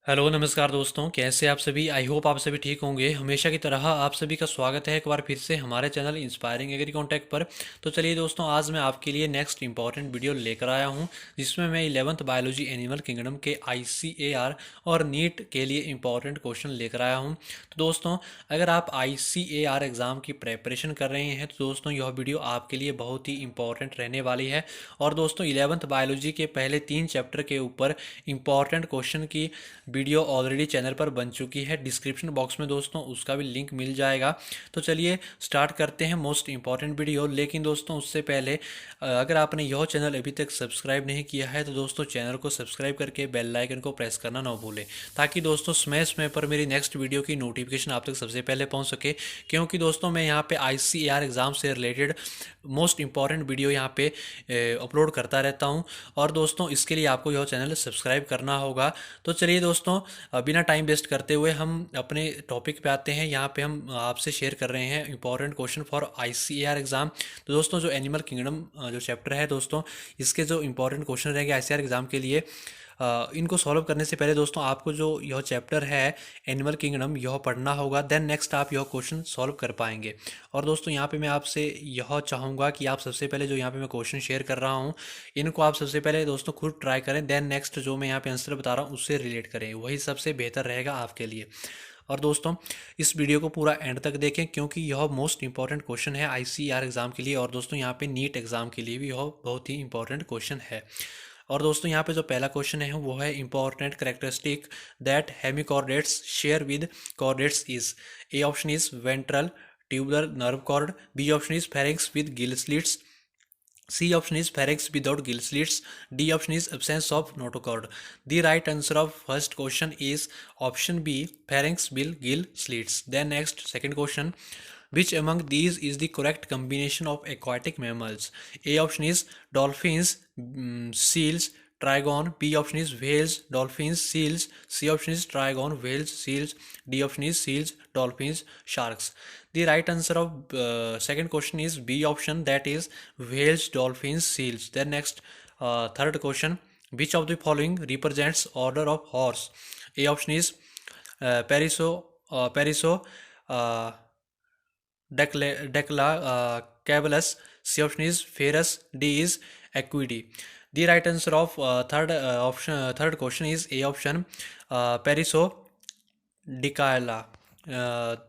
Hello नमस्कार दोस्तों, कैसे आप सभी। आई होप आप सभी ठीक होंगे। हमेशा की तरह आप सभी का स्वागत है एक बार फिर से हमारे चैनल इंस्पायरिंग एग्री कॉन्टैक्ट पर। तो चलिए दोस्तों, आज मैं आपके लिए नेक्स्ट इंपॉर्टेंट वीडियो लेकर आया हूं, जिसमें मैं 11th बायोलॉजी एनिमल किंगडम के आईसीएआर और नीट के लिए इंपॉर्टेंट क्वेश्चन लेकर आया हूं। तो दोस्तों, अगर आप आईसीएआर एग्ज़ाम की प्रेपरेशन कर रहे हैं तो दोस्तों यह वीडियो आपके लिए बहुत ही इंपॉर्टेंट रहने वाली है। और दोस्तों 11th बायोलॉजी के पहले 3 चैप्टर के ऊपर इंपॉर्टेंट क्वेश्चन की वीडियो ऑलरेडी चैनल पर बन चुकी है। डिस्क्रिप्शन बॉक्स में दोस्तों उसका भी लिंक मिल जाएगा। तो चलिए स्टार्ट करते हैं मोस्ट इंपॉर्टेंट वीडियो। लेकिन दोस्तों उससे पहले अगर आपने यह चैनल अभी तक सब्सक्राइब नहीं किया है तो दोस्तों चैनल को सब्सक्राइब करके बेल आइकन को प्रेस करना ना भूलें, ताकि दोस्तों समय पर मेरी नेक्स्ट वीडियो की नोटिफिकेशन आप तक सबसे पहले पहुंच सके। क्योंकि दोस्तों मैं यहाँ पे आईसीएआर एग्ज़ाम से रिलेटेड मोस्ट इंपॉर्टेंट वीडियो यहाँ पे अपलोड करता रहता हूँ। और दोस्तों इसके लिए आपको यह चैनल सब्सक्राइब करना होगा। तो चलिए दोस्तों, बिना टाइम वेस्ट करते हुए हम अपने टॉपिक पे आते हैं। यहाँ पे हम आपसे शेयर कर रहे हैं important question for ICAR exam. तो दोस्तों जो एनिमल किंगडम जो चैप्टर है दोस्तों, इसके जो इंपॉर्टेंट क्वेश्चन रहेंगे आईसीएआर एग्ज़ाम के लिए, इनको सॉल्व करने से पहले दोस्तों आपको जो यह चैप्टर है एनिमल किंगडम यह पढ़ना होगा। देन नेक्स्ट आप यह क्वेश्चन सॉल्व कर पाएंगे। और दोस्तों यहाँ पे मैं आपसे यह चाहूँगा कि आप सबसे पहले जो यहाँ पे मैं क्वेश्चन शेयर कर रहा हूँ, इनको आप सबसे पहले दोस्तों खुद ट्राई करें। देन नेक्स्ट जो मैं यहाँ पे आंसर बता रहा हूँ उससे रिलेट करें, वही सबसे बेहतर रहेगा आपके लिए। और दोस्तों इस वीडियो को पूरा एंड तक देखें, क्योंकि यह मोस्ट इंपॉर्टेंट क्वेश्चन है आईसीआर एग्ज़ाम के लिए। और दोस्तों यहाँ पे नीट एग्ज़ाम के लिए भी यह बहुत ही इंपॉर्टेंट क्वेश्चन है। और दोस्तों यहाँ पे जो पहला क्वेश्चन है वो है important characteristic that hemichordates share with chordates is. A option is ventral tubular nerve cord, B option is pharynx with gill slits, C option is pharynx without gill slits. D option is absence of notochord. The right answer of first question is option B, pharynx with gill slits. Then next, second question. Which among these is the correct combination of aquatic mammals? A option is dolphins, seals, trigon. B option is whales, dolphins, seals. C option is trigon, whales, seals. D option is seals, dolphins, sharks. The right answer of second question is B option, that is whales, dolphins, seals. Then next, third question. Which of the following represents order of horse? A option is Periso, uh, Decla, Caballus. C option is Ferus. D is Equity. The right answer of third question is A option, Periso Dicaela.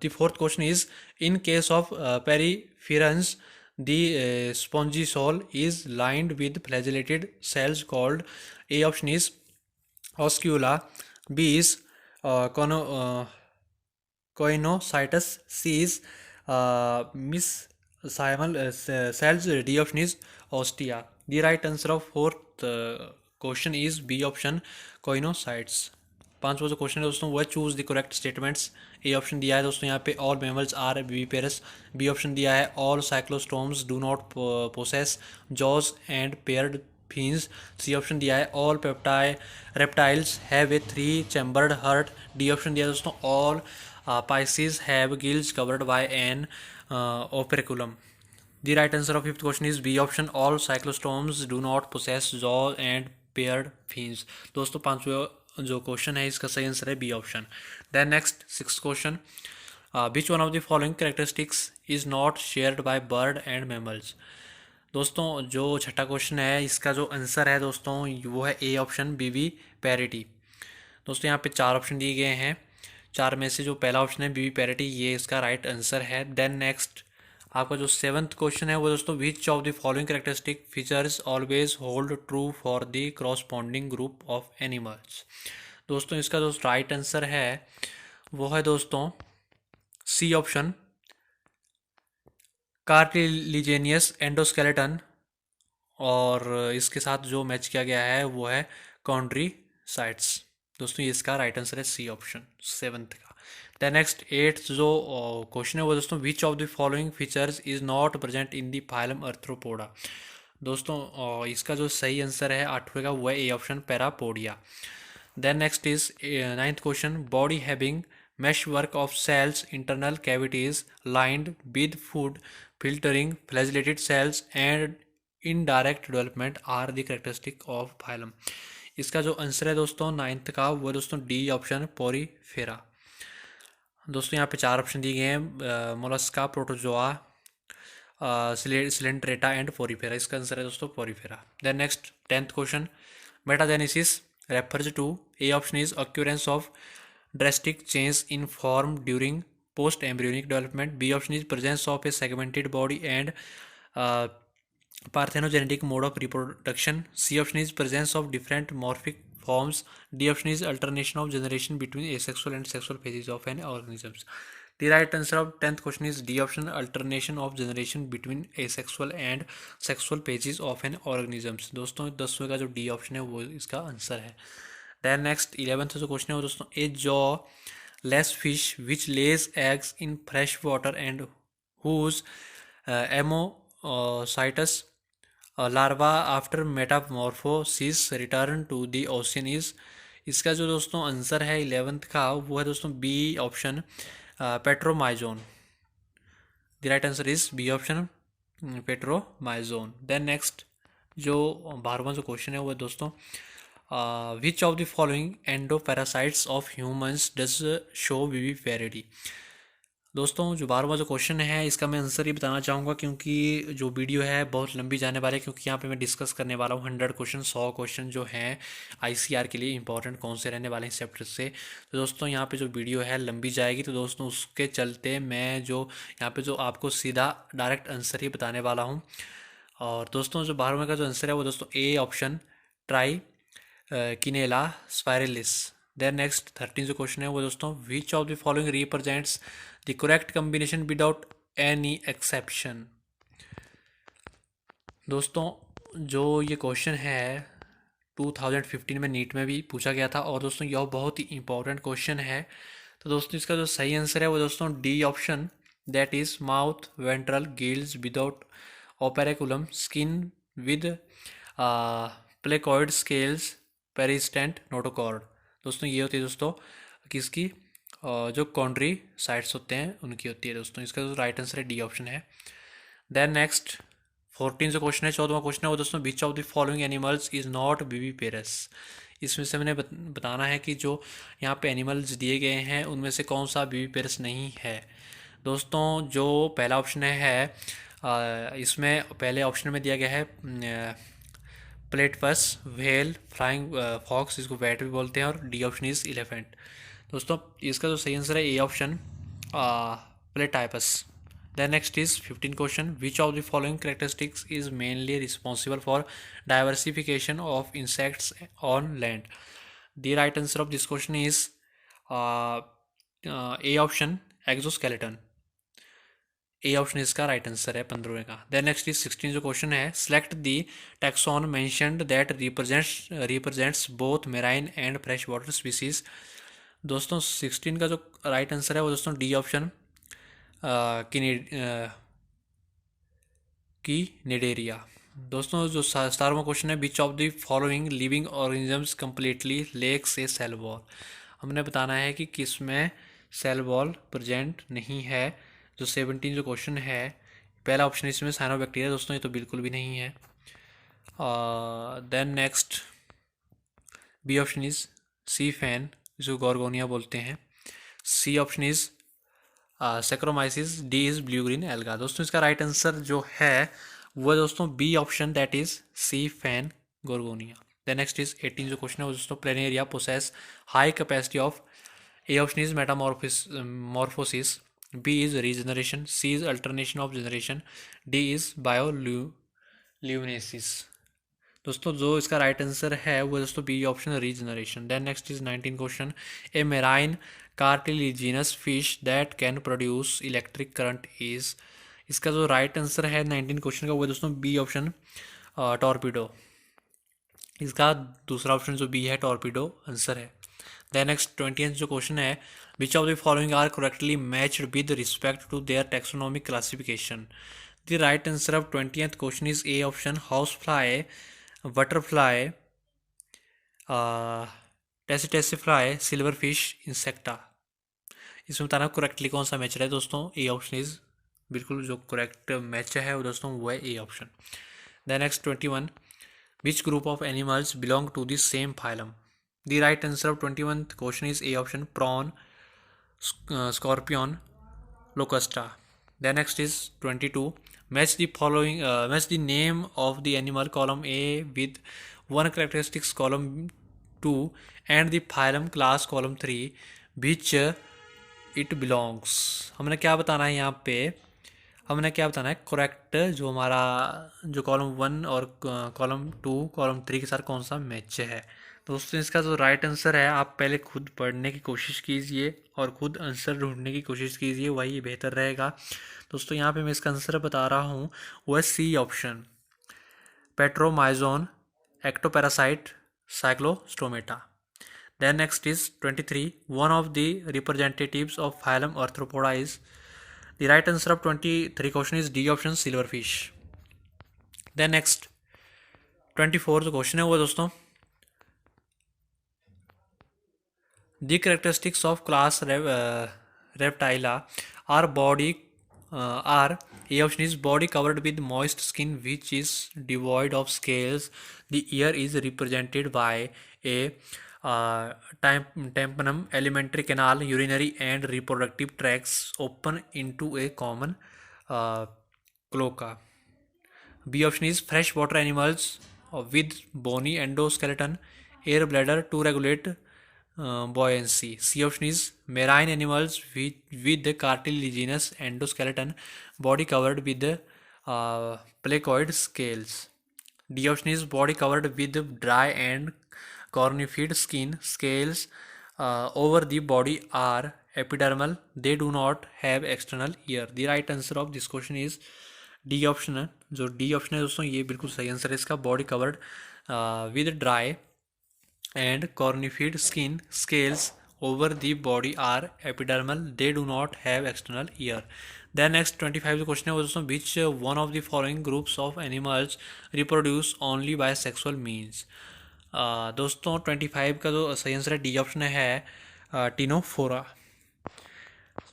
The fourth question is, in case of periference, the spongy soul is lined with flagellated cells called. A option is oscula, B is coinocytus, C is mesenchymal cells, D option is ostia. The right answer of fourth question is B option, coinocytes. पांचवा जो question है दोस्तों वो है choose the correct statements. A option दिया है दोस्तों यहाँ पे all mammals are viviparous. B option दिया है all cyclostomes do not possess jaws and paired fins. C option दिया है all reptiles have a 3 chambered heart. D option दिया है दोस्तों all Pisces have gills covered by an operculum. The right answer of fifth question is B option, all cyclostomes do not possess jaws and paired fins. दोस्तों पांचवा जो question है इसका सही answer है B option. Then next six question, which one of the following characteristics is not shared by bird and mammals. दोस्तों जो छठा क्वेश्चन है इसका जो आंसर है दोस्तों वो है ए ऑप्शन, बीवी पैरिटी। दोस्तों यहाँ पे चार ऑप्शन दिए गए हैं, चार में से जो पहला ऑप्शन है बीवी पैरिटी ये इसका राइट आंसर है। देन नेक्स्ट आपका जो सेवन्थ क्वेश्चन है वो दोस्तों which of the following characteristic features always hold true for the corresponding group of animals. दोस्तों इसका जो राइट आंसर है वो है दोस्तों सी ऑप्शन, कार्टिलिजेनियस एंडोस्केलेटन। और इसके साथ जो मैच किया गया है वो है कॉन्ड्रीसाइट्स। दोस्तों ये इसका राइट आंसर है सी ऑप्शन सेवन्थ का। द नेक्स्ट एट्थ जो क्वेश्चन है वो दोस्तों which of the following features is not present in the phylum Arthropoda. दोस्तों इसका जो सही आंसर है आठवें का वो है A option, parapodia. Then next is ninth question, body having mesh work of cells internal cavities lined with food filtering flagellated cells and indirect development are the characteristic of phylum। इसका जो answer है दोस्तों ninth का वो है दोस्तों D option Porifera. दोस्तों यहाँ पे चार ऑप्शन दिए गए हैं, Mollusca, Protozoa, Coelenterata and Porifera. इसका आंसर है दोस्तों Porifera. Then next 10th question, metagenesis refers to, A option is occurrence of drastic change in form during post embryonic development, B option is presence of a segmented body and uh, parthenogenetic mode of reproduction, C option is presence of different morphic forms, D option is alternation of generation between asexual and sexual phases of an organism. The right answer of 10th question is D option, alternation of generation between asexual and sexual phases of an organisms। दोस्तों 10वें का जो D option है वो इसका answer है। Then next 11th जो question है वो दोस्तों, a jawless fish which lays eggs in fresh water and whose ammocoetes larva after metamorphosis return to the ocean is. इसका जो दोस्तों आंसर है 11th का वो है दोस्तों B option, Petromyzon. The right answer is B option, Petromyzon. Then next जो 12वां जो क्वेश्चन है वो है दोस्तों, which of the following endoparasites of humans does show viviparity. दोस्तों जो 12वां जो क्वेश्चन है इसका मैं आंसर ही बताना चाहूँगा, क्योंकि जो वीडियो है बहुत लंबी जाने वाली है, क्योंकि यहाँ पे मैं डिस्कस करने वाला हूँ 100 क्वेश्चन, 100 क्वेश्चन जो हैं आईसीआर के लिए इंपॉर्टेंट कौन से रहने वाले हैं चैप्टर से। तो दोस्तों यहाँ पे जो वीडियो है लंबी जाएगी, तो दोस्तों उसके चलते मैं जो यहाँ पे जो आपको सीधा डायरेक्ट आंसर ही बताने वाला हूँ। और दोस्तों जो 12वें का जो आंसर है वो दोस्तों ए ऑप्शन, ट्राई किनेला स्पाइरलिस। देन नेक्स्ट 13 जो क्वेश्चन है वो दोस्तों, which of the following represents the correct combination without any exception. दोस्तों जो ये क्वेश्चन है 2015 में नीट में भी पूछा गया था, और दोस्तों यह बहुत ही इंपॉर्टेंट क्वेश्चन है। तो दोस्तों इसका जो सही आंसर है वो दोस्तों D option, that is mouth ventral gills without operculum, skin with placoid scales, persistent notochord. दोस्तों ये होती है दोस्तों किसकी, जो कॉन्ड्री साइट्स होते हैं उनकी होती है दोस्तों। इसका जो राइट आंसर है डी ऑप्शन है। देन नेक्स्ट 14 जो क्वेश्चन है, 14वां क्वेश्चन है वो दोस्तों, which of the following animals is not viviparous. इसमें से मैंने बताना है कि जो यहाँ पे एनिमल्स दिए गए हैं उनमें से कौन सा विविपेरस नहीं है। दोस्तों जो पहला ऑप्शन है इसमें पहले ऑप्शन में दिया गया है प्लेटपस, व्हेल, फ्लाइंग फॉक्स, इसको बैट भी बोलते हैं, और डी ऑप्शन इज एलिफेंट। दोस्तों इसका जो सही आंसर है A option, platypus. Then next is 15 question, which of the following characteristics is mainly responsible for diversification of insects on land. The right answer of this question is A option, exoskeleton. A option इसका right answer है 15वें का। Then next is 16 जो question है, select the taxon mentioned that represents both marine and fresh water species. दोस्तों 16 का जो right answer है वो दोस्तों डी ऑप्शन, की निडेरिया। दोस्तों जो 17वां क्वेश्चन है, which of the following living organisms completely lacks a cell wall. हमने बताना है कि किस में सेल वॉल प्रेजेंट नहीं है। जो 17 जो क्वेश्चन है, पहला ऑप्शन इसमें साइनोबैक्टीरिया। दोस्तों ये तो बिल्कुल भी नहीं है। Then next B option is sea fan, जो गॉर्गोनिया बोलते हैं। C option is Saccharomyces, D is blue green alga. दोस्तों इसका राइट आंसर जो है वो दोस्तों B option, that is sea fan Gorgonia. Then next is 18 जो क्वेश्चन है वो दोस्तों, Planaria possess high capacity of. A option is metamorphosis, B is regeneration, C is alternation of generation, D is bioluminescence. दोस्तों जो इसका right answer है वो दोस्तों B option, regeneration. Then next is 19 question, a marine cartilaginous fish that can produce electric current is. इसका जो right answer है 19 question का वो दोस्तों बी ऑप्शन, टॉर्पीडो। इसका दूसरा ऑप्शन जो बी है टॉर्पीडो आंसर है। देन नेक्स्ट 20th जो क्वेश्चन है, which of the following are correctly matched with respect to their taxonomic classification. The right answer of 20th question is A option, house fly, butterfly, tsetse fly, silver fish, insecta. इसमें बताना correctly कौन सा match रहा है दोस्तों, A option is बिल्कुल जो correct match है वो दोस्तों वो है A option. Then next 21 Which group of animals belong to the same phylum? The right answer of 21st question is A option, prawn, scorpion, locusta. The next is 22. Match the following. Match the name of the animal column A with one characteristics column 2 and the phylum class column 3 which it belongs. हमने क्या बताना है यहाँ पे? हमने क्या बताना है? करेक्ट जो हमारा जो कॉलम 1 और कॉलम 2 कॉलम 3 के साथ कौन सा मैच है। दोस्तों इसका जो राइट आंसर है आप पहले खुद पढ़ने की कोशिश कीजिए और खुद आंसर ढूंढने की कोशिश कीजिए, वही बेहतर रहेगा। दोस्तों यहाँ पे मैं इसका आंसर बता रहा हूँ, वो है C option, Petromyzon ectoparasite Cyclostomata. Then next is 23. One of the representatives of phylum Arthropoda is. The right answer of 23 question is D option, silverfish. Then next 24 जो क्वेश्चन है वो दोस्तों, the characteristics of class reptila are body are A option is body covered with moist skin which is devoid of scales. The ear is represented by a tympanum, alimentary canal, urinary and reproductive tracts open into a common cloaca. B option is freshwater animals with bony endoskeleton, air bladder to regulate buoyancy. C option is marine animals with the cartilaginous endoskeleton, body covered with placoid scales. D option is body covered with dry and cornified skin. Scales over the body are epidermal. They do not have external ear. The right answer of this question is D option है। जो D option है दोस्तों ये बिल्कुल सही answer है इसका, body covered with dry and cornified skin, scales over the body are epidermal, they do not have external ear. Then next 25 जो क्वेश्चन है वो दोस्तों, which one of the following groups of animals reproduce only by sexual means? दोस्तों 25 का जो सही answer है D option है टिनोफोरा।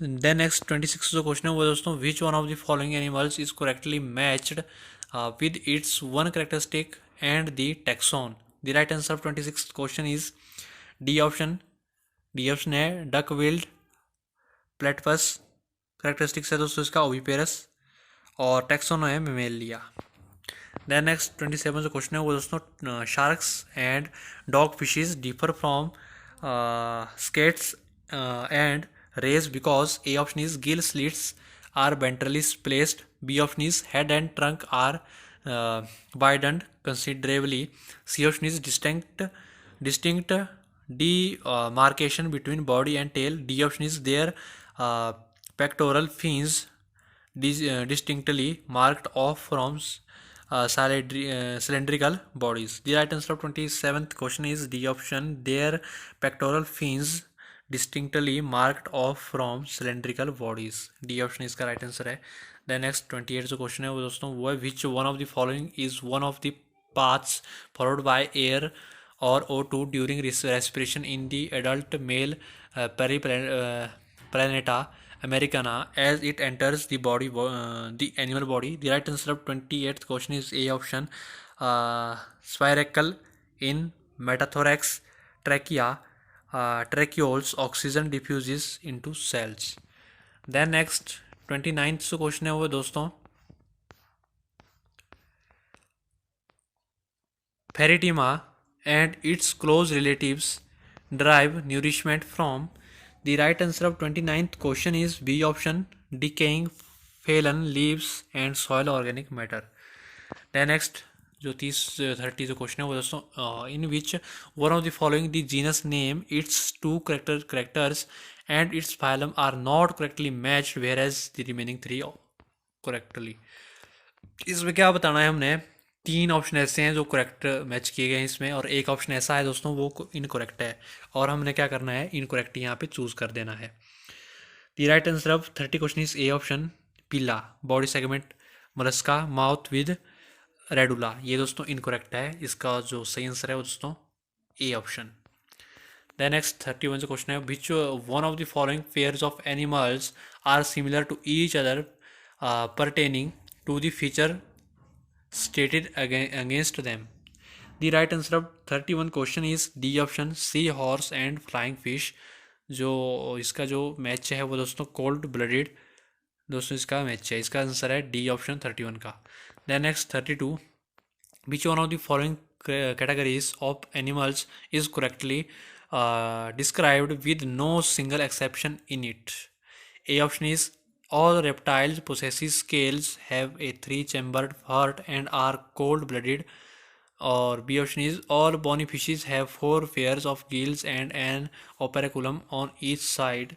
देन नेक्स्ट 26 जो क्वेश्चन है वो दोस्तों, which one of the following animals is correctly matched with its one characteristic and the taxon? The right answer of 26 question is D option. D option है duck wild प्लेटपस, characteristics है दोस्तों इसका oviparous, और taxon है Mammalia. Then next 27 जो question है वो दोस्तों, sharks and dog fishes differ from skates and rays because A option is gill slits are ventrally placed, B option is head and trunk are widened considerably, C option is distinct demarcation between body and tail, D option is their pectoral fins distinctly marked off from cylindrical bodies. The right answer of 27th question is D option, their pectoral fins distinctly marked off from cylindrical bodies. D option इसका right answer है। Then next 28 जो question है वो दोस्तों वो है, which one of the following is one of the paths followed by air or O2 during respiration in the adult male Periplaneta americana as it enters the body the animal body? The right answer of 28th question is A option, spiracle in metathorax trachea tracheoles, oxygen diffuses into cells. Then next 29th जो question है वो दोस्तों, Pheretima and its close relatives derive nourishment from? The right answer of 29th question is B option, decaying phloem leaves and soil organic matter. Then next जो 30 जो question है वो दोस्तों, in which one of the following the genus name its two characters and its phylum are not correctly matched whereas the remaining 3 correctly. इसमें क्या बताना है, हमने 3 ऑप्शन ऐसे हैं जो करेक्ट मैच किए गए हैं इसमें, और एक ऑप्शन ऐसा है दोस्तों वो इनकरेक्ट है, और हमने क्या करना है, इनकरेक्ट यहाँ पे चूज कर देना है। The right answer of 30 question is A option, Pila body segment Mollusca mouth with radula. ये दोस्तों इनकरेक्ट है, इसका जो सही आंसर है वो दोस्तों ए ऑप्शन। द नेक्स्ट 31 जो क्वेश्चन है, which one of the following pairs of animals are similar to each other pertaining to the feature stated against them? The right answer of 31 question is D option, sea horse and flying fish. जो इसका जो match है वो दोस्तों cold blooded दोस्तों इसका match है। इसका आंसर है डी ऑप्शन 31 का। Then next 32, which one of the following categories of animals is correctly described with no single exception in it? A option is all reptiles possesses scales, have a three-chambered heart and are cold-blooded. और B option is all bony fishes have four pairs of gills and an operculum on each side.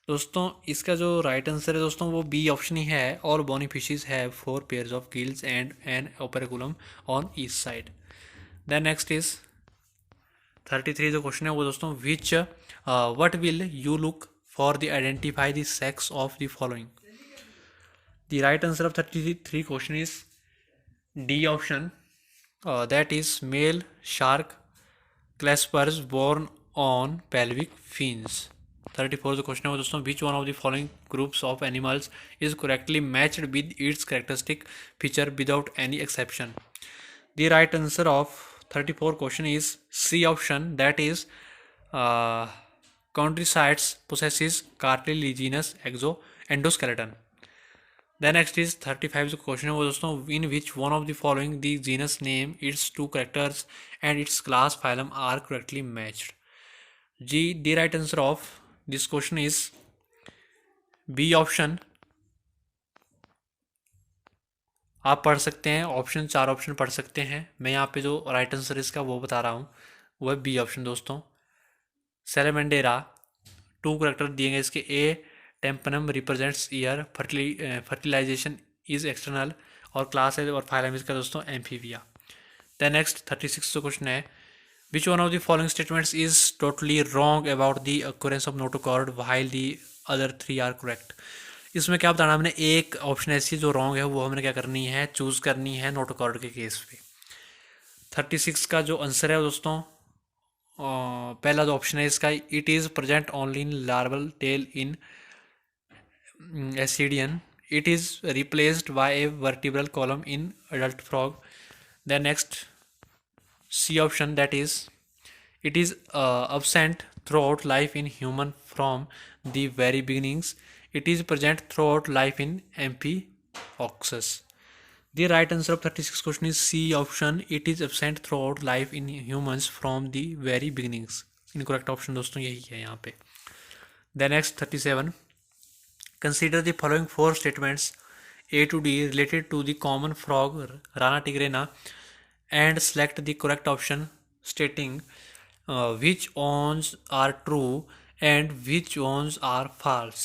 दोस्तों इसका जो right answer है दोस्तों वो B option ही है, all bony fishes have four pairs of gills and an operculum on each side. Then next is 33 जो question है वो दोस्तों which what will you look for the identify the sex of the following? The right answer of 33 question is D option, that is male shark claspers borne on pelvic fins. 34 जो question है वो दोस्तों which one of the following groups of animals is correctly matched with its characteristic feature without any exception? The right answer of 34 question is C option, that is chondrocytes possesses cartilaginous endoskeleton. The next is 35 जो question है वो दोस्तों in which one of the following the genus name, its two characters and its class phylum are correctly matched? The right answer of this question is B option। आप पढ़ सकते हैं option, चार option पढ़ सकते हैं। मैं यहाँ पे जो राइट आंसर इसका वो बता रहा हूँ वो है बी ऑप्शन दोस्तों, सेलेमेंडेरा। टू करेक्टर दिए गए इसके, A tympanum represents ear, fertilization is external, और क्लास है और फाइलम इसका दोस्तों एम्फीबिया। द नेक्स्ट 36 जो क्वेश्चन है which one of the following statements is totally wrong about the occurrence of notochord while the other three are correct? इसमें क्या बताना, हमने एक ऑप्शन ऐसी जो रॉन्ग है वो हमने क्या करनी है, चूज़ करनी है नोटोकॉर्ड के केस पे। 36 का जो आंसर है दोस्तों पहला जो ऑप्शन है इसका, it is present only in larval tail in ascidian, it is replaced by a vertebral column in adult frog. The next C option, that is it is absent throughout life in human from the very beginnings, it is present throughout life in Amphioxus. The right answer of 36 question is C option, it is absent throughout life in humans from the very beginnings. Incorrect option दोस्तों यही है यहाँ पे। The next 37, consider the following four statements A to D related to the common frog Rana tigrina and select the correct option stating which ones are true and which ones are false.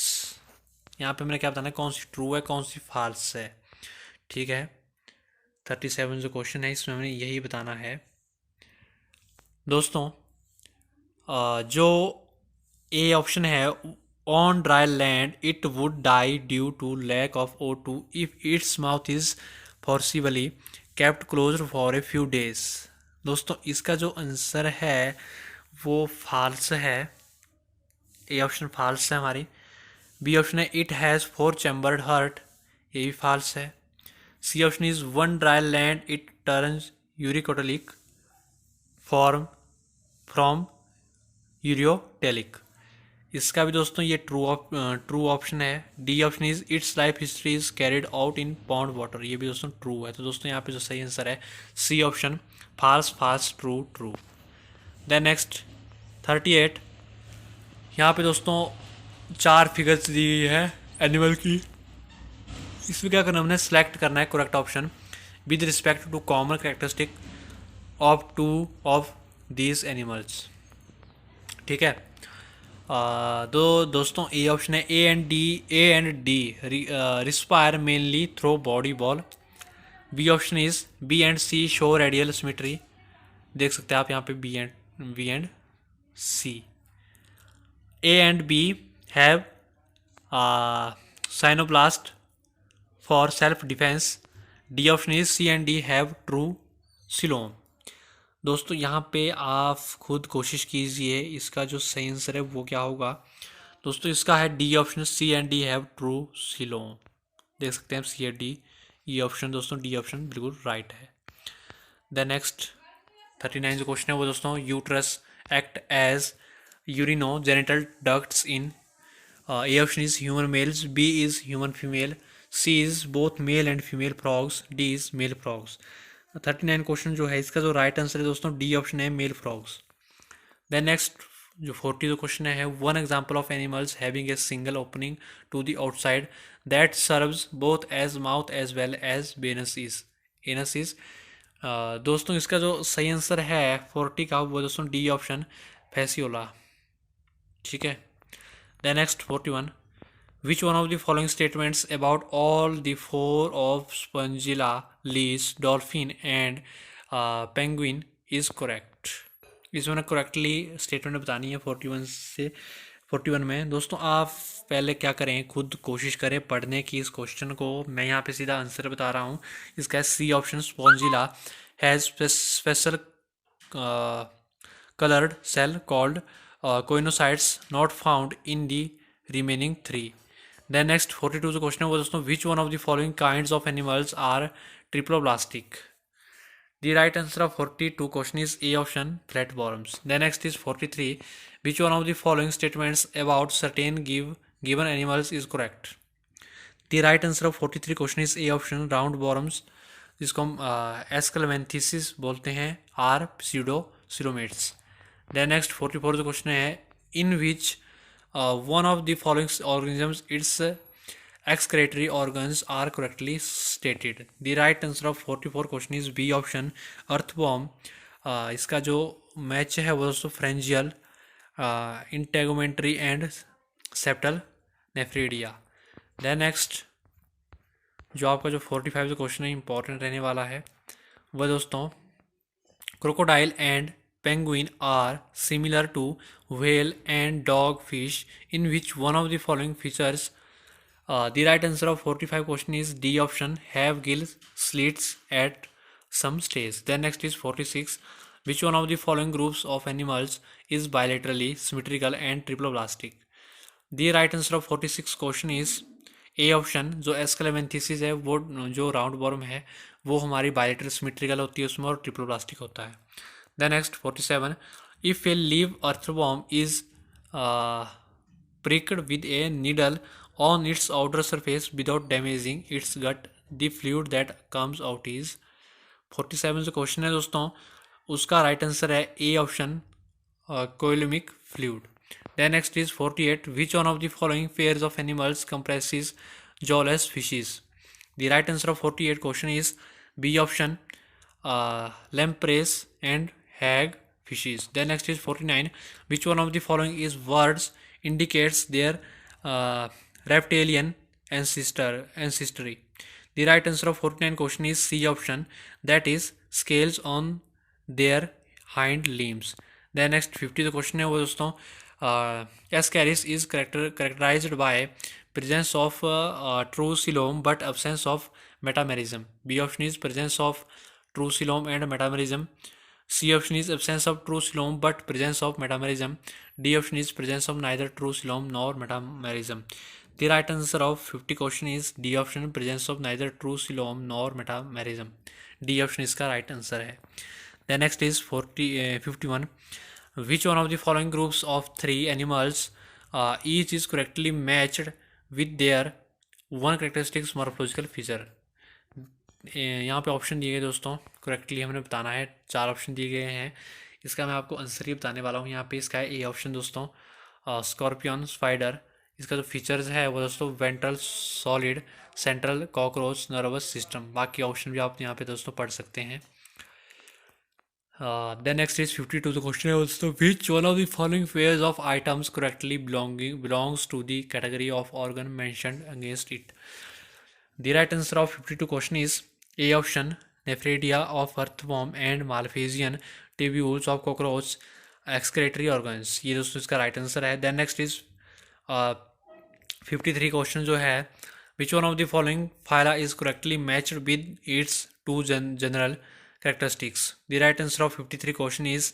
यहाँ पे मैंने क्या बताना है, कौन C true है कौन सी false है। ठीक है, 37 जो क्वेश्चन है इसमें हमने यही बताना है दोस्तों। जो ए ऑप्शन है, on dry land it would die due to lack of O2 if its mouth is forcibly kept closed for a few days. दोस्तों इसका जो आंसर है वो फॉल्स है, ए ऑप्शन फॉल्स है हमारी। बी ऑप्शन है it has four chambered heart, ये भी फॉल्स है। C option is on dry land it turns uricotelic form from ureotelic, इसका भी दोस्तों ये ट्रू ऑप्शन है। D option is its life history is carried out in pond water, ये भी दोस्तों ट्रू है। तो दोस्तों यहाँ पे जो सही आंसर है C option, false false true true. Then next 38, यहाँ पे दोस्तों चार फिगर्स दी गई है एनिमल की, इसमें क्या करना, हमने सेलेक्ट करना है correct option with respect to common characteristic of two of these animals. ठीक है, दो दोस्तों ए ऑप्शन है A and D respire mainly through body wall. B option is B and C show radial symmetry, देख सकते हैं आप यहाँ पे B and C. A and B have cnidoblast for self defence. D option is C and D have true coelom. दोस्तों यहाँ पे आप खुद कोशिश कीजिए, इसका जो सही आंसर है वो क्या होगा। दोस्तों इसका है D option, C and D have true coelom, देख सकते हैं सी एंड डी, ये ऑप्शन दोस्तों डी ऑप्शन बिल्कुल राइट है। द नेक्स्ट 39 जो क्वेश्चन है वो दोस्तों, uterus act as urinogenital ducts in, A option is human males, B is human female, C is both male and female frogs, D is male frogs. 39 question जो है इसका जो right answer है दोस्तों D option है, male frogs. Then next जो 40 जो question है, one example of animals having a single opening to the outside that serves both as mouth as well as anus is, anus is. दोस्तों इसका जो सही आंसर है 40 का वो दोस्तों डी ऑप्शन, फैसियोला। ठीक है। Then next 41, which one of the following statements about all the four of Spongilla, least, dolphin and penguin is correct? इसमें करेक्टली स्टेटमेंट बतानी है 41 से 41 में। दोस्तों आप पहले क्या करें, खुद कोशिश करें पढ़ने की इस क्वेश्चन को। मैं यहाँ पे सीधा आंसर बता रहा हूँ। इसका C option, Spongilla has special colored cell called coinocytes not found in the remaining three. Then next 42 जो क्वेश्चन है वो दोस्तों, which one of the following kinds of animals are triploblastic? The right answer of 42 question is A option, flatworms. Then next is 43, which one of the following statements about certain given animals is correct? The right answer of 43 question is A option, roundworms, जिसको हम एस्कलवेंथिसिस बोलते हैं, are pseudocyromates. Then next 44 जो question है, in which one of the following organisms its excretory organs are correctly stated? The right answer of 44 question is B option, earthworm. इसका जो match है वो दोस्तों pharyngeal, integumentary and septal nephridia. Then next जो आपका जो 45 जो क्वेश्चन है इंपॉर्टेंट रहने वाला है वह दोस्तों, crocodile and penguin are similar to whale and dogfish in which one of the following features? The right answer of 45 question is D option, have gill slits at some stage. Then next is 46, which one of the following groups of animals is bilaterally symmetrical and triploblastic? The right answer of 46 question is A option, जो एस्कलेमेंथिसिस है वो जो round warm है वो हमारी bilateral symmetrical होती है उसमें, और ट्रिप्लोब्लास्टिक होता है। Then next 47, if a live earthworm is pricked with a needle on its outer surface without damaging its gut, the fluid that comes out is? 47 जो क्वेश्चन है दोस्तों उसका राइट आंसर है A option, coelomic fluid. Then next is 48, which one of the following pairs of animals comprises jawless fishes? The right answer of 48 question is B option, lampreys and hag fishes. Then next is 49, which one of the following is words indicates their reptilian ancestry? The right answer of 49 question is C option, that is scales on their hind limbs. Then next 50 the question है वो दोस्तों, Ascaris is characterized by presence of true coelom but absence of metamerism. B option is presence of true coelom and metamerism. C option is absence of true coelom but presence of metamerism. D option is presence of neither true coelom nor metamerism. The right answer of 50 question is D option, presence of neither true coelom nor metamerism. D option इसका right answer है। Then next is 51, which one of the following groups of three animals each is correctly matched with their one characteristic morphological feature? यहाँ पे option दिए गए दोस्तों, correctly हमने बताना है, 4 ऑप्शन दिए गए हैं, इसका मैं आपको आंसर ही बताने वाला हूँ। यहाँ पे इसका है ए ऑप्शन दोस्तों, स्कॉर्पियन स्पाइडर। इसका जो फीचर्स है वो दोस्तों ventral solid, central cockroach nervous system. बाकी ऑप्शन भी आप यहाँ पे दोस्तों पढ़ सकते हैं। Then next is 52 the question है दोस्तों, which one of the following pairs of items correctly belongs to the category of organ mentioned against it? The right answer of 52 question is A option, nephridia of earthworm and malphizian tubules of cockroach excretory organs। ये दोस्तों इसका right answer है। Then next is 53 question जो है, which one of the following phyla is correctly matched with its two general characteristics? The right answer of 53 question is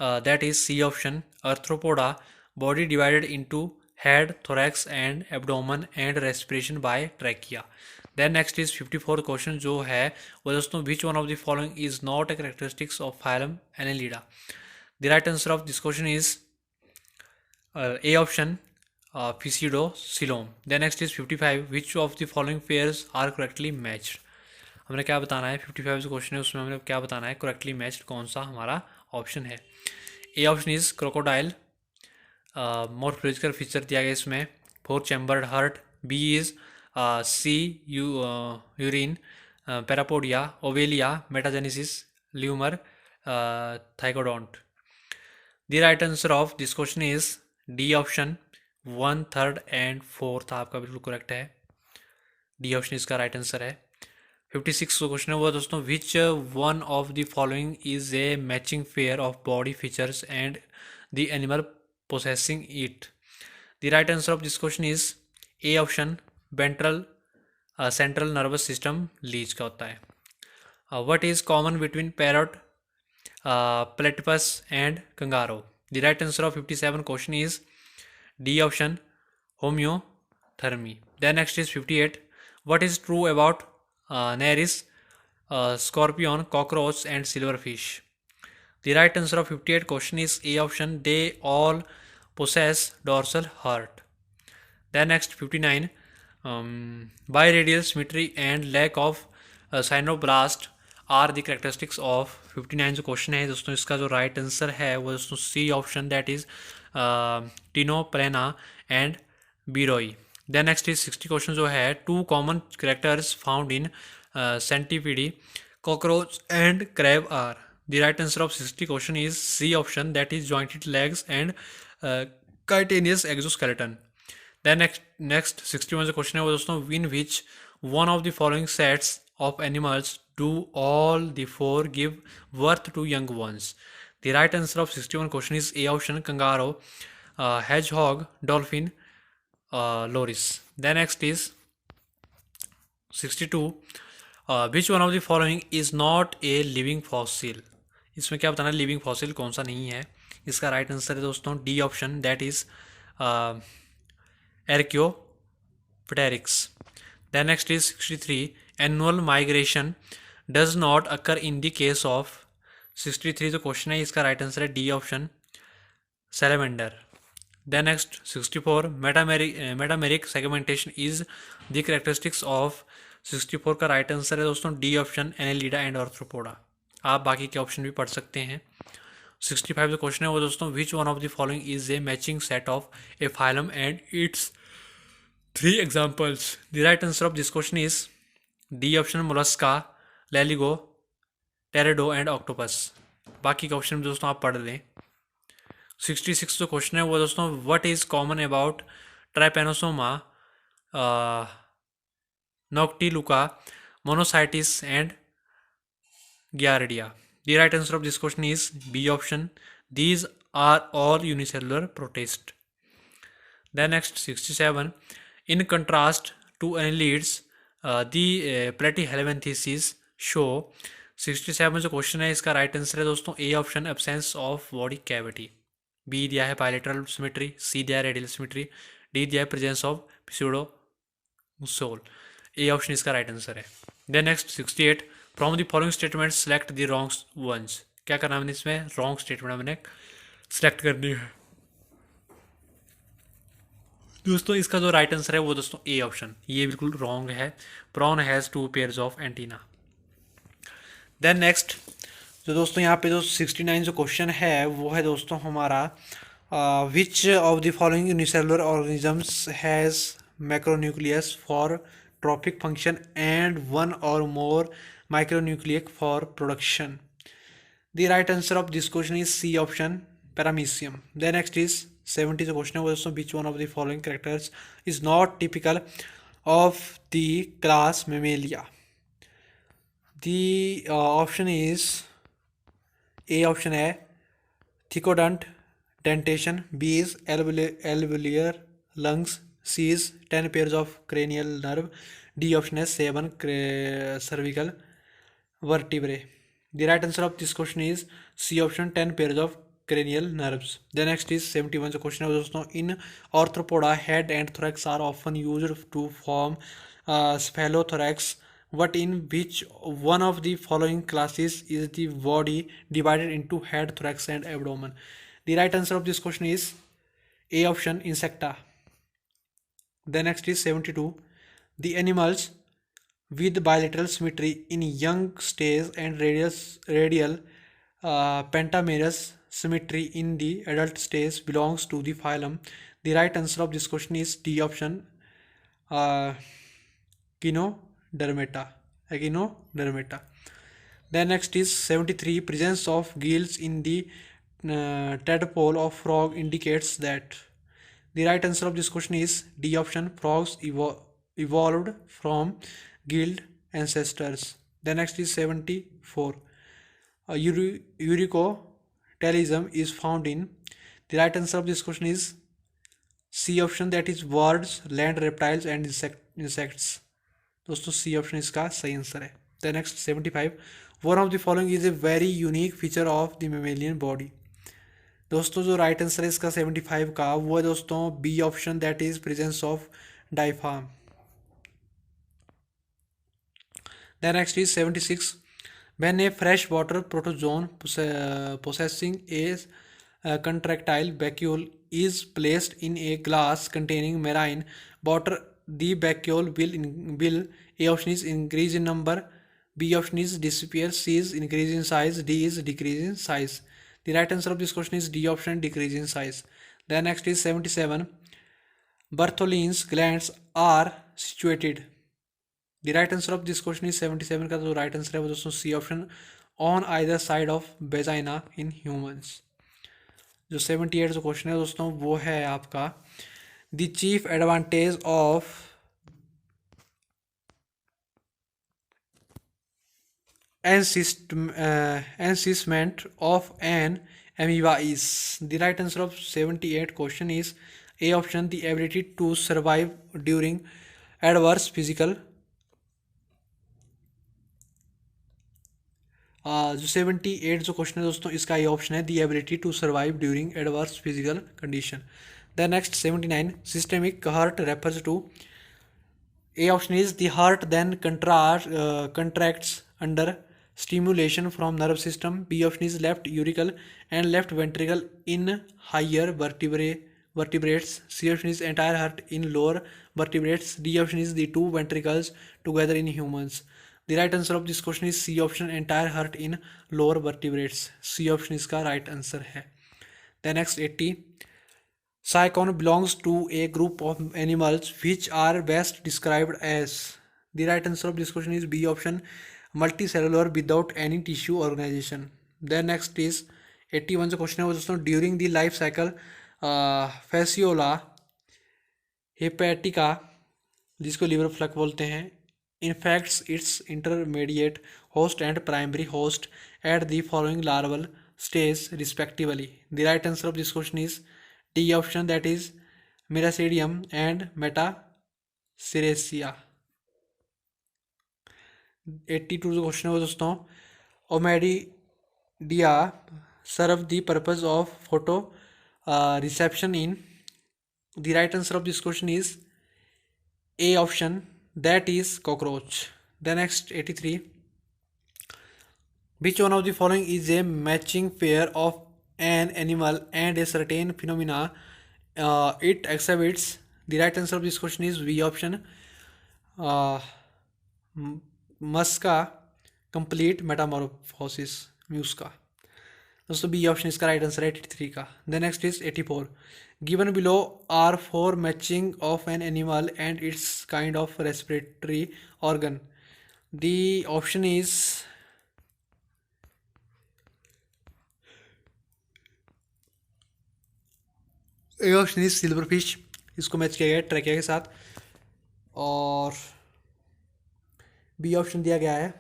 that is C option, arthropoda, body divided into head, thorax and abdomen and respiration by trachea. Then next is 54 question जो है वो दोस्तों, which one of the following is not a characteristics of phylum Annelida. The right answer of this question is A option pseudocoelom. Then next is 55, which of the following pairs are correctly matched. हमने क्या बताना है, 55 जो question है उसमें हमने क्या बताना है, करेक्टली मैच्ड कौन सा हमारा ऑप्शन है। A option is crocodile, morphological feature दिया गया इसमें, 4 chambered heart. B is sea urchin parapodia Obelia metagenesis lemur thecodont. The right answer of this question is D option, 1, 3 and 4 आपका बिल्कुल करेक्ट है। डी ऑप्शन इसका right answer है। 56 question है वो दोस्तों, which one of the following is a matching pair of body features and the animal possessing it. The right answer of this question is A option, ventral central nervous system leech का होता है। What is common between parrot, platypus and kangaroo. The right answer of 57 question is D option, homeothermy. Then next is 58, what is true about Nereis, scorpion, cockroach and silverfish. The right answer of 58 question is A option, they all possess dorsal heart. Then next 59, biradial symmetry and lack of synoblast are the characteristics of 59 जो question है दोस्तों, इसका जो right answer है वो दोस्तों C option, that is Ctenoplana and Beroe. Then next is 60 question जो है, 2 common characters found in centipede, cockroach and crab are. The right answer of 60 question is C option, that is jointed legs and chitinous exoskeleton. Then next 61 जो question है वो दोस्तों, in which one of the following sets of animals do all the 4 give birth to young once. The right answer of 61 question is A option, kangaroo, hedgehog, dolphin, loris. Then next is 62, which one of the following is not a living fossil। इसमें क्या बताना है, living fossil कौन सा नहीं है। इसका right answer है दोस्तों D option, that is Archaeopteryx. Then next is 63, annual migration does not occur in the case of. 63 जो क्वेश्चन है इसका राइट आंसर है D option, salamander. Then next 64, metameric segmentation is the characteristics of. 64 का right answer है दोस्तों D option, Annelida and Arthropoda. आप बाकी के ऑप्शन भी पढ़ सकते हैं। 65 जो क्वेश्चन है वो दोस्तों, which one of the following is a matching set of a phylum and its 3 examples. The right answer of this question is D option, Mollusca, Loligo, Teredo and octopus. बाकी के ऑप्शन दोस्तों आप पढ़ लें। 66 जो क्वेश्चन है वो दोस्तों, what is common about Trypanosoma, Noctiluca, Monocystis and Giardia. The right answer of this question is B option, these are all unicellular protist. Then next 67, in contrast to annelids the Platyhelminthes show. 67 जो question है इसका right answer है दोस्तों A option, absence of body cavity. B दिया है bilateral symmetry, सी दिया है radial symmetry, D दिया है presence of pseudocoel. A option इसका राइट आंसर है। Then next 68, from the following statement select the wrong ones. क्या करना है इसमें, रॉन्ग स्टेटमेंट मैंने सेलेक्ट करनी है दोस्तों। इसका जो राइट आंसर है वो दोस्तों ए ऑप्शन, ये बिल्कुल रॉन्ग है। Prawn has 2 pairs of antenna. Then next जो दोस्तों यहाँ पे जो 69 जो क्वेश्चन है वो है दोस्तों हमारा, which of the following unicellular organisms has macronucleus for trophic function and 1 or more micronuclei for production. The right answer of this question is C option, Paramecium. Then next is 70 जो question है वो दोस्तों, which one of the following characters is not typical of the class Mammalia. The option is A option है thecodont dentation, B is alveolar lungs, C is 10 pairs of cranial nerve, D option है 7 cervical vertebrae. The right answer of this question is C option, 10 pairs of cranial nerves. The next is 71 जो question है दोस्तों, in Arthropoda head and thorax are often used to form sphelothorax. What in which one of the following classes is the body divided into head, thorax, and abdomen? The right answer of this question is A option, insecta. The next is 72. The animals with bilateral symmetry in young stage and radial pentamerous symmetry in the adult stage belongs to the phylum. The right answer of this question is D option, uh, Echinodermata. Echinodermata. Then next is 73. Presence of gills in the tadpole of frog indicates that. The right answer of this question is D option. Frogs evolved from gilled ancestors. The next is 74. Eurocotalism is found in. The right answer of this question is C option, that is birds, land reptiles and insects. दोस्तों C option इसका सही answer है. The next 75. One of the following is a very unique feature of the mammalian body. दोस्तों जो right answer है इसका 75 का वो है दोस्तों B option, that is presence of diaphragm. The next is 76. When a freshwater protozoan possessing a contractile vacuole is placed in a glass containing marine water, the vacuole will A option is increase in number, B option is disappear, C is increase in size, D is decrease in size. The right answer of this question is D option, decrease in size. Then next is 77. Bartholin's glands are situated. The right answer of this question is 77 का जो right answer है वो दोस्तों C option, on either side of vagina in humans. जो 78 जो question है दोस्तों वो है आपका the chief advantage of encysment of an amoeba is. The right answer of 78 question is A option, the ability to survive during adverse physical. जो 78 जो question है दोस्तों इसका ये ऑप्शन है the ability to survive during adverse physical condition. The next 79. Systemic heart refers to. A option is the heart then contracts under stimulation from nerve system. B option is left auricle and left ventricle in higher vertebrates. C option is entire heart in lower vertebrates. D option is the two ventricles together in humans. The right answer of this question is C option, entire heart in lower vertebrates. C option इसका right answer है. The next 80. Cycon belongs to a group of animals which are best described as. The right answer of this question is B option, multicellular without any tissue organization. The next is 81 जो question है वो दोस्तों during the life cycle Fasciola hepatica जिसको liver flock बोलते हैं infects its intermediate host and primary host at the following larval stage respectively. The right answer of this question is D option, that is Miracidium and Metaceracea. 82 जो question है वो दोस्तों ओमेडिडिया serve the purpose of photo reception in. The right answer of this question is A option, that is cockroach. The next 83. Which one of the following is a matching pair of an animal and a certain phenomena it exhibits? The right answer of this question is B option, Musca complete metamorphosis. Musca दोस्तों B option इसका right answer है 83 का. The next is 84. Given below are for matching of an animal and its kind of respiratory organ. The option is A option is silver fish. इसको match किया गया है trachea के साथ. और बी ऑप्शन दिया गया है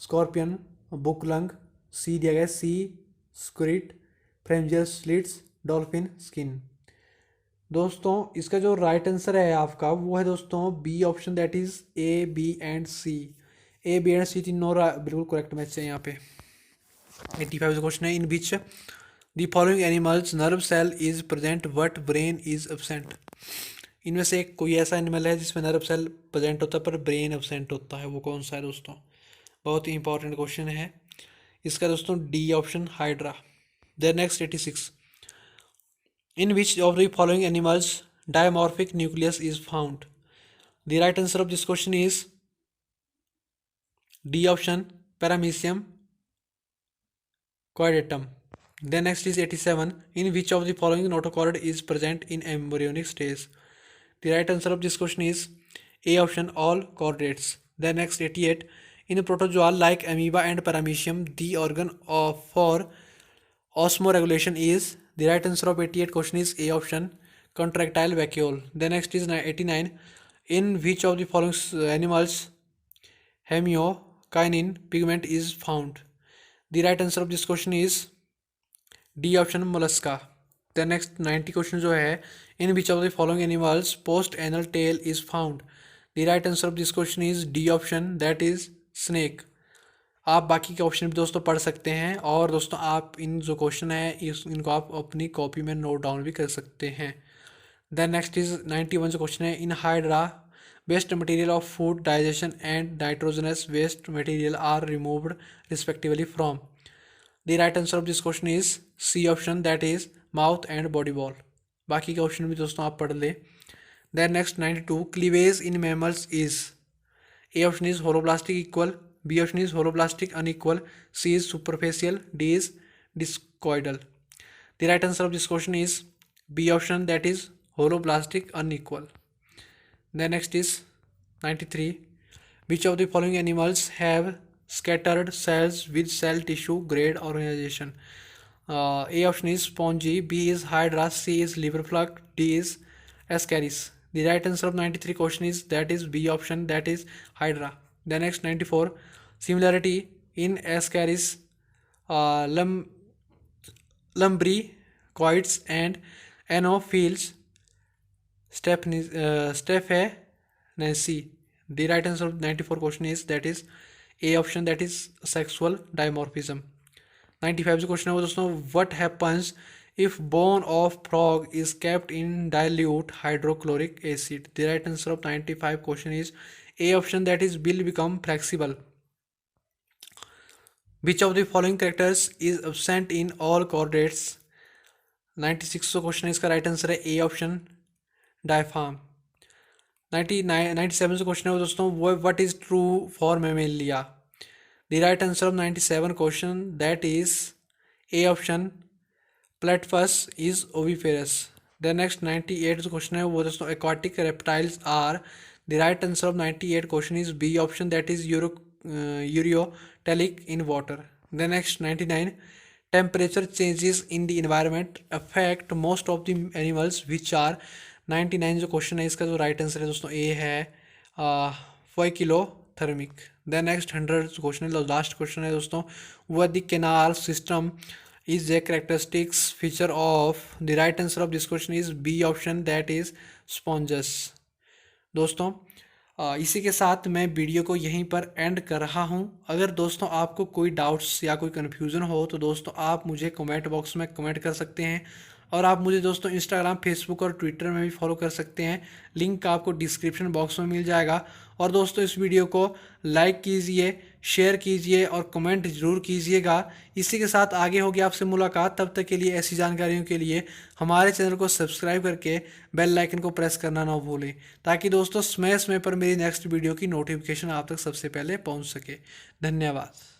स्कॉर्पियन बुकलंग. सी दिया गया सी स्क्विड फ्रेंजियर स्लिट्स डॉल्फिन स्किन. दोस्तों इसका जो राइट आंसर है आपका वो है दोस्तों B option, that is A B and C. A B and C तीनों बिल्कुल करेक्ट मैच है यहाँ पे. 85 क्वेश्चन है in which the following animals nerve cell is present but brain is absent. इनमें से एक कोई ऐसा एनिमल है जिसमें नर्व सेल प्रेजेंट होता है पर ब्रेन एब्सेंट होता है, वो कौन सा है दोस्तों? बहुत ही इंपॉर्टेंट क्वेश्चन है इसका दोस्तों, D option hydra. Then next 86, in which of the following animals dimorphic nucleus is found? The right answer of this question is D option paramecium quadratum. Then next is 87. In which of the following notochord is present in embryonic stage? The right answer of this question is A option, all chordates. Then next 88. In protozoa like amoeba and paramecium, the organ for osmoregulation is? The right answer of 88 question is A option, contractile vacuole. Then next is 89. In which of the following animals hemokinin pigment is found? The right answer of this question is D option, mollusca. The next 90 question जो है, in which of the following animals post anal tail is found? The right answer of this question is D option, that is snake. आप बाकी के option भी दोस्तों पढ़ सकते हैं और दोस्तों आप इन जो क्वेश्चन है इनको आप अपनी कॉपी में नोट डाउन भी कर सकते हैं। देन नेक्स्ट इज 91 जो क्वेश्चन है, in hydra waste material of food digestion and nitrogenous waste material are removed respectively from? The right answer of this question is C option, that is mouth and body wall. बाकी के option भी दोस्तों आप पढ़ ले। Then next 92, cleavage in mammals is? A option is holoblastic equal, B option is holoblastic unequal, C is superficial, D is discoidal. The right answer of this question is B option, that is holoblastic unequal. Then next is 93. Which of the following animals have scattered cells with cell tissue grade organization? A option is spongy, B is hydra, C is liverflux, D is ascaris. The right answer of 93 question is that is B option, that is hydra. The next 94. Similarity in ascaris, lumbricoids and anopheles Stephanacea. The right answer of 94 question is that is A option, that is sexual dimorphism. 95 जो question है वो दोस्तों, what happens if bone of frog is kept in dilute hydrochloric acid? The right answer of 95 question is A option, that is will become flexible. Which of the following characters is absent in all chordates? 96 question है, इसका right answer है A option, diaphragm. 97 से question है दोस्तों, what is true for Mammalia? The right answer of 97 question, that is A option, platypus is oviparous. The next 98 जो question है वो दोस्तों, aquatic reptiles are? The right answer of 98 question is B option, that is ureotelic in water. The next 99, temperature changes in the environment affect most of the animals which are? 99 जो question है इसका जो right answer है दोस्तों ए है फाइकिलोथर्मिक। Then next 100 जो question है, last question है दोस्तों, what the canal system is a characteristics feature of? The right answer of this question is B option, that is sponges. दोस्तों इसी के साथ मैं वीडियो को यहीं पर एंड कर रहा हूं। अगर दोस्तों आपको कोई डाउट्स या कोई कन्फ्यूज़न हो तो दोस्तों आप मुझे कमेंट बॉक्स में कमेंट कर सकते हैं और आप मुझे दोस्तों इंस्टाग्राम, फेसबुक और ट्विटर में भी फॉलो कर सकते हैं। लिंक आपको डिस्क्रिप्शन बॉक्स में मिल जाएगा। और दोस्तों इस वीडियो को लाइक कीजिए, शेयर कीजिए और कमेंट ज़रूर कीजिएगा। इसी के साथ आगे होगी आपसे मुलाकात। तब तक के लिए ऐसी जानकारियों के लिए हमारे चैनल को सब्सक्राइब करके बेल आइकन को प्रेस करना ना भूलें, ताकि दोस्तों समय समय पर मेरी नेक्स्ट वीडियो की नोटिफिकेशन आप तक सबसे पहले पहुंच सके। धन्यवाद।